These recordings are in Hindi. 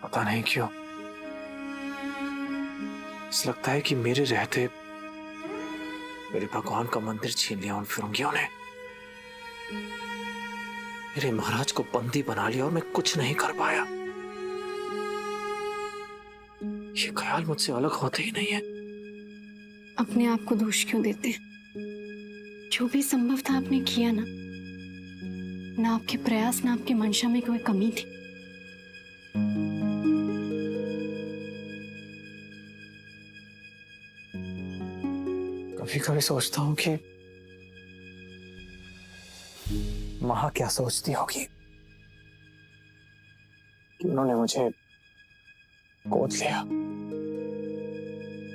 पता नहीं क्यों ऐसा लगता है कि मेरे रहते मेरे भगवान का मंदिर छीन लिया उन फिरंगियों ने। मेरे महाराज को बंदी बना लिया और मैं कुछ नहीं कर पाया। ये ख्याल मुझसे अलग होते ही नहीं है। अपने आप को दोष क्यों देते हैं? जो भी संभव था आपने किया ना आपके प्रयास ना आपकी मंशा में कोई कमी थी। कभी कभी सोचता हूं कि माँ क्या सोचती होगी कि उन्होंने मुझे गोद लिया,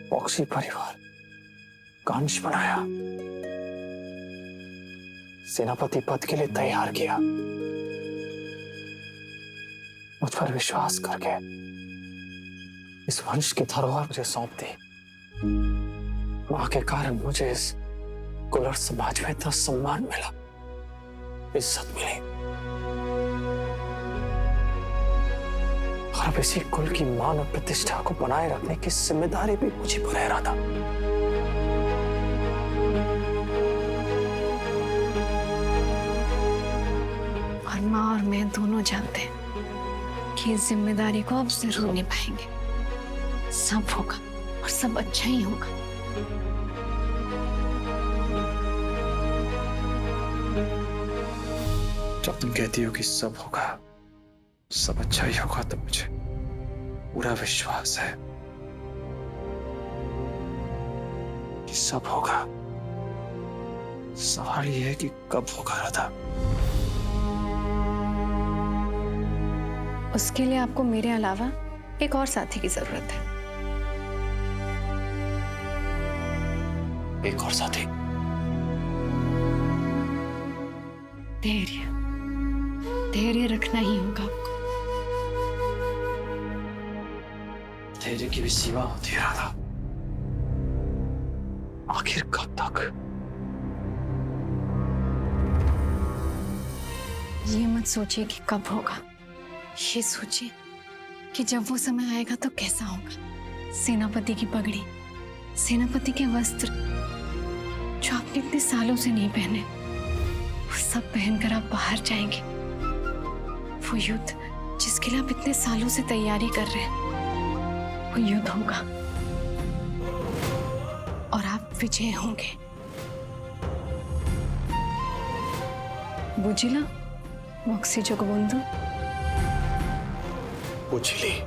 पॉक्सी परिवार का अंश बनाया, सेनापति पद के लिए तैयार किया, मुझ पर विश्वास करके इस वंश की धरोहर मुझे सौंप दी। मां के कारण मुझे इस कुल और समाज में इतना सम्मान मिला, इज्जत मिली, और अब इसी कुल की मान और प्रतिष्ठा को बनाए रखने की जिम्मेदारी भी मुझे पर रहा था। और माँ और मैं दोनों जानते हैं कि इस जिम्मेदारी को आप जरूर निभाएंगे। सब होगा और सब अच्छा ही होगा। जब तुम कहती हो कि सब होगा, सब अच्छा ही होगा, तो मुझे पूरा विश्वास है कि सब होगा। सवाल यह है कि कब होगा राधा। उसके लिए आपको मेरे अलावा एक और साथी की जरूरत है। एक और साथी? धैर्य, धैर्य रखना ही होगा आपको। धैर्य की भी सीमा होती है राधा। आखिर कब तक? ये मत सोचिए कि कब होगा, ये सोचिए कि जब वो समय आएगा तो कैसा होगा। सेनापति की पगड़ी, सेनापति के वस्त्र जो आपने इतने सालों से नहीं पहने, वो सब पहनकर आप बाहर जाएंगे। वो युद्ध जिसके लिए आप इतने सालों से तैयारी कर रहे हैं, वो युद्ध होगा और आप विजय होंगे। बुझिला मोक्सी जगबंधु? बुझिली।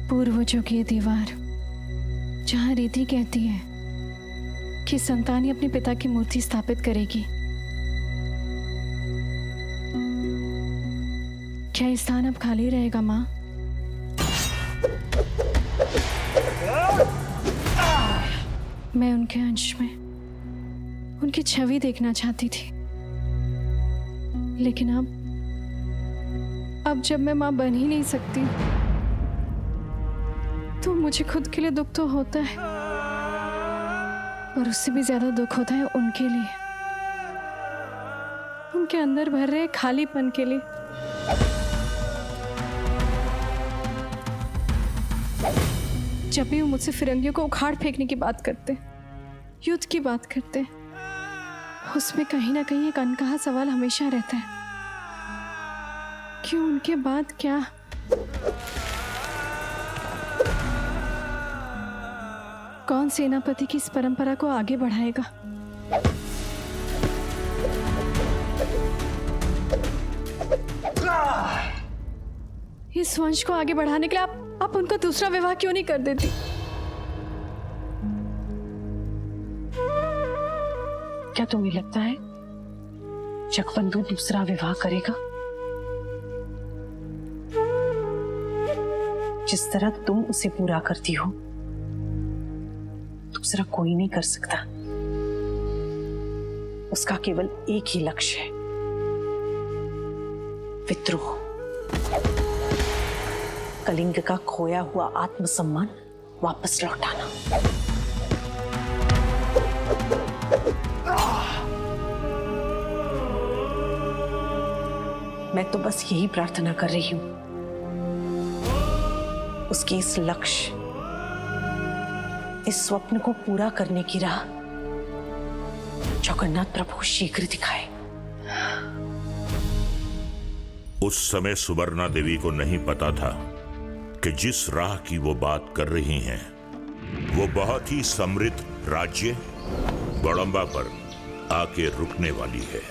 पूर्वजों की दीवार जहां रीति कहती है कि संतान ही अपने पिता की मूर्ति स्थापित करेगी, क्या ये स्थान अब खाली रहेगा मां? मैं उनके अंश में उनकी छवि देखना चाहती थी, लेकिन अब जब मैं मां बन ही नहीं सकती तो मुझे खुद के लिए दुख तो होता है, पर उससे भी ज्यादा दुख होता है उनके लिए, उनके अंदर भर रहे खालीपन के लिए। जब भी वो मुझसे फिरंगियों को उखाड़ फेंकने की बात करते, युद्ध की बात करते, उसमें कहीं ना कहीं एक अनकहा सवाल हमेशा रहता है कि उनके बाद क्या? कौन सेनापति की इस परंपरा को आगे बढ़ाएगा? इस वंश को आगे बढ़ाने के लिए आप उनका दूसरा विवाह क्यों नहीं कर देती? क्या तुम्हें लगता है जगबंधु दूसरा विवाह करेगा? जिस तरह तुम उसे पूरा करती हो, दूसरा कोई नहीं कर सकता। उसका केवल एक ही लक्ष्य है, विद्रोह। कलिंग का खोया हुआ आत्मसम्मान वापस लौटाना। मैं तो बस यही प्रार्थना कर रही हूं, उसके इस लक्ष्य, इस स्वप्न को पूरा करने की राह जगन्नाथ प्रभु शीघ्र दिखाए। उस समय सुवर्णा देवी को नहीं पता था कि जिस राह की वो बात कर रही हैं, वो बहुत ही समृद्ध राज्य बड़ंबा पर आके रुकने वाली है।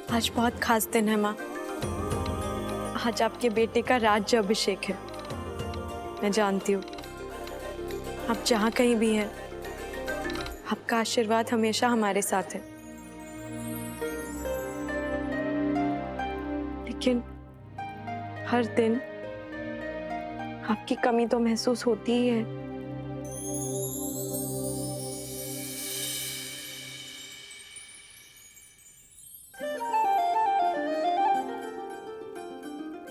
आज बहुत खास दिन है माँ। आज आपके बेटे का राज्य अभिषेक है। मैं जानती हूँ आप जहाँ कहीं भी हैं, आपका आशीर्वाद हमेशा हमारे साथ है। लेकिन हर दिन आपकी कमी तो महसूस होती ही है।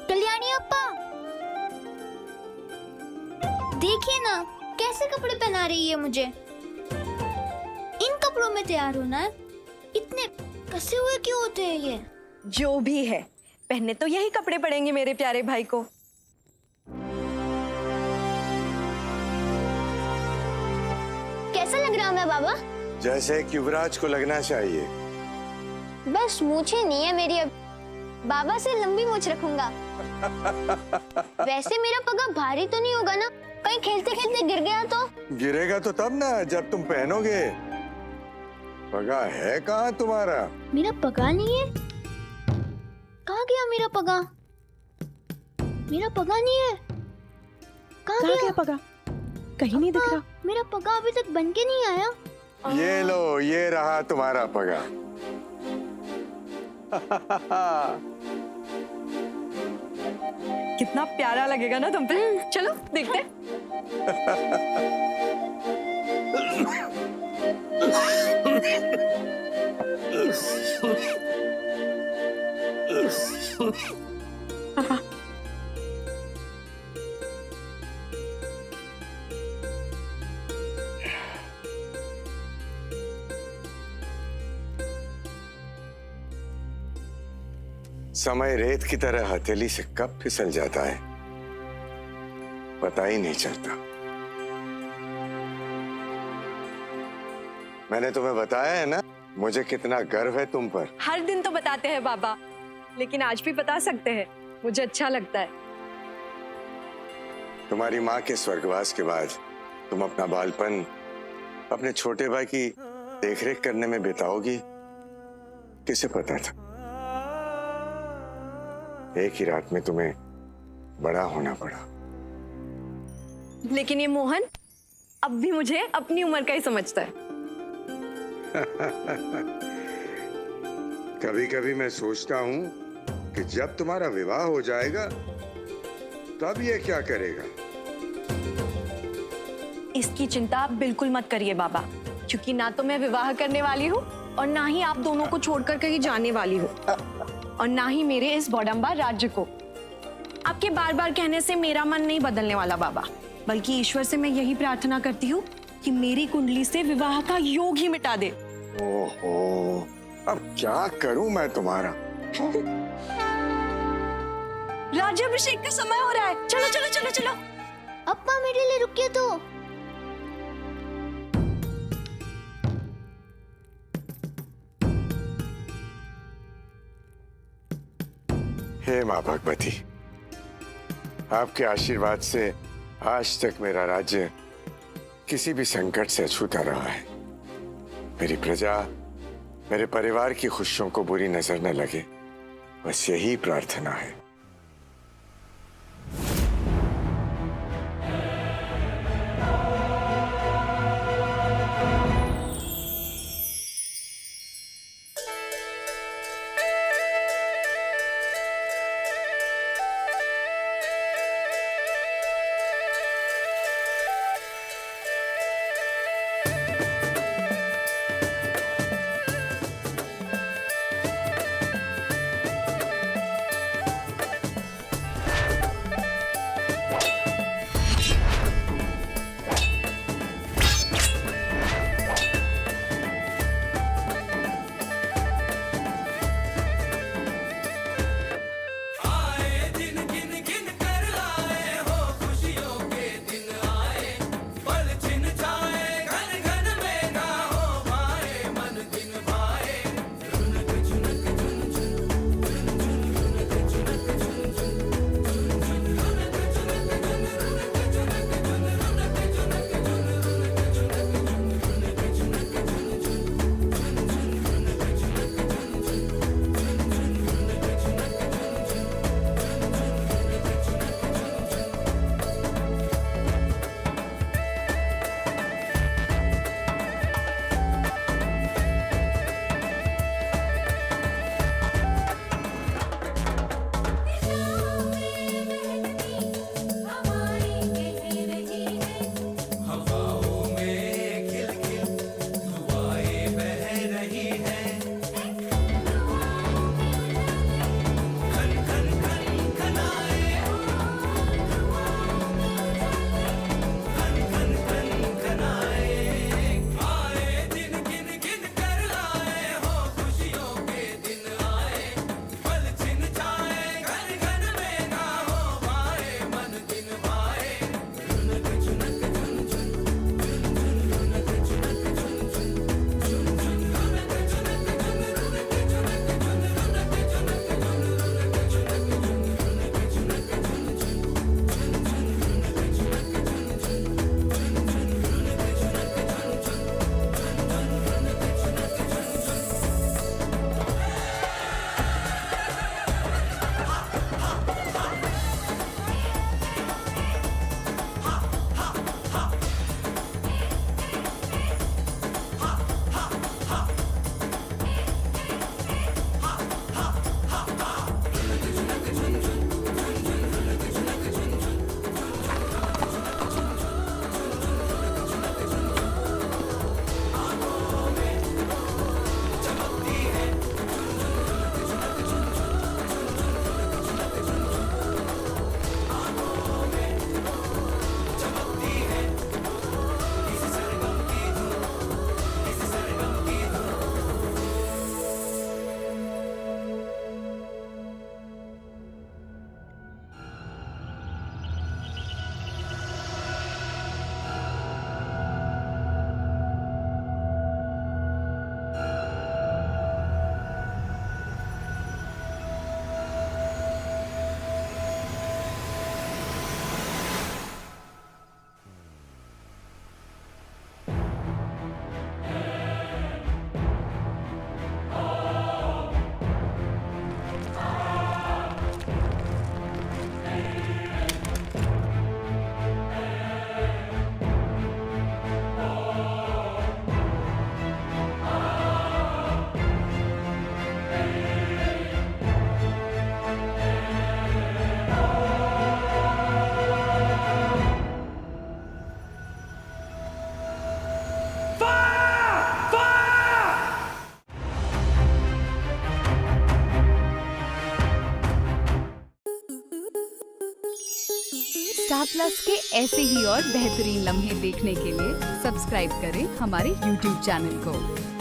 कल्याणी अप्पा, देखिए ना कैसे कपड़े पहना रही है मुझे। इन कपड़ों में तैयार होना है, इतने कसे हुए क्यों होते हैं ये? जो भी है, पहने तो यही कपड़े पड़ेंगे मेरे प्यारे भाई को। कैसा लग रहा हूं मैं बाबा? जैसे एक युवराज को लगना चाहिए। बस मूछें नहीं है मेरी, अब बाबा से लंबी मूछ रखूंगा। वैसे मेरा पगा भारी तो नहीं होगा ना? कहीं खेलते खेलते गिर गया तो? गिरेगा तो तब ना जब तुम पहनोगे। पगा है कहाँ तुम्हारा? मेरा पगा नहीं है। कहाँ गया मेरा पगा? मेरा पगा नहीं है। कहाँ गया पगा? कहीं नहीं दिख रहा। मेरा पगा अभी तक बन के नहीं आया। ये लो, ये रहा तुम्हारा पगा। कितना प्यारा लगेगा ना तुम पे। चलो देखते हैं। समय रेत की तरह हथेली से कब फिसल जाता है पता ही नहीं चलता। मैंने तुम्हें बताया है ना, मुझे कितना गर्व है तुम पर। हर दिन तो बताते हैं बाबा, लेकिन आज भी बता सकते हैं। मुझे अच्छा लगता है। तुम्हारी माँ के स्वर्गवास के बाद तुम अपना बालपन अपने छोटे भाई की देखरेख करने में बिताओगी, किसे पता था। एक ही रात में तुम्हें बड़ा होना पड़ा। लेकिन ये मोहन अब भी मुझे अपनी उम्र का ही समझता है। कभी कभी मैं सोचता हूं कि जब तुम्हारा विवाह हो जाएगा तब ये क्या करेगा। इसकी चिंता आप बिल्कुल मत करिए बाबा, क्योंकि ना तो मैं विवाह करने वाली हूँ और ना ही आप दोनों को छोड़कर कहीं जाने वाली हूँ, और ना ही मेरे इस बौडम्बा राज्य को। आपके बार बार कहने से मेरा मन नहीं बदलने वाला बाबा, बल्कि ईश्वर से मैं यही प्रार्थना करती हूँ कि मेरी कुंडली से विवाह का योग ही मिटा दे। ओहो, अब क्या करूं मैं तुम्हारा। राज्याभिषेक का समय हो रहा है, चलो चलो चलो चलो। अप्पा मेरे लिए रुकिए तो। हे माँ भगवती, आपके आशीर्वाद से आज तक मेरा राज्य किसी भी संकट से अछूता रहा है। मेरी प्रजा, मेरे परिवार की खुशियों को बुरी नजर न लगे, बस यही प्रार्थना है। स्टार प्लस के ऐसे ही और बेहतरीन लम्हे देखने के लिए सब्सक्राइब करें हमारे YouTube चैनल को।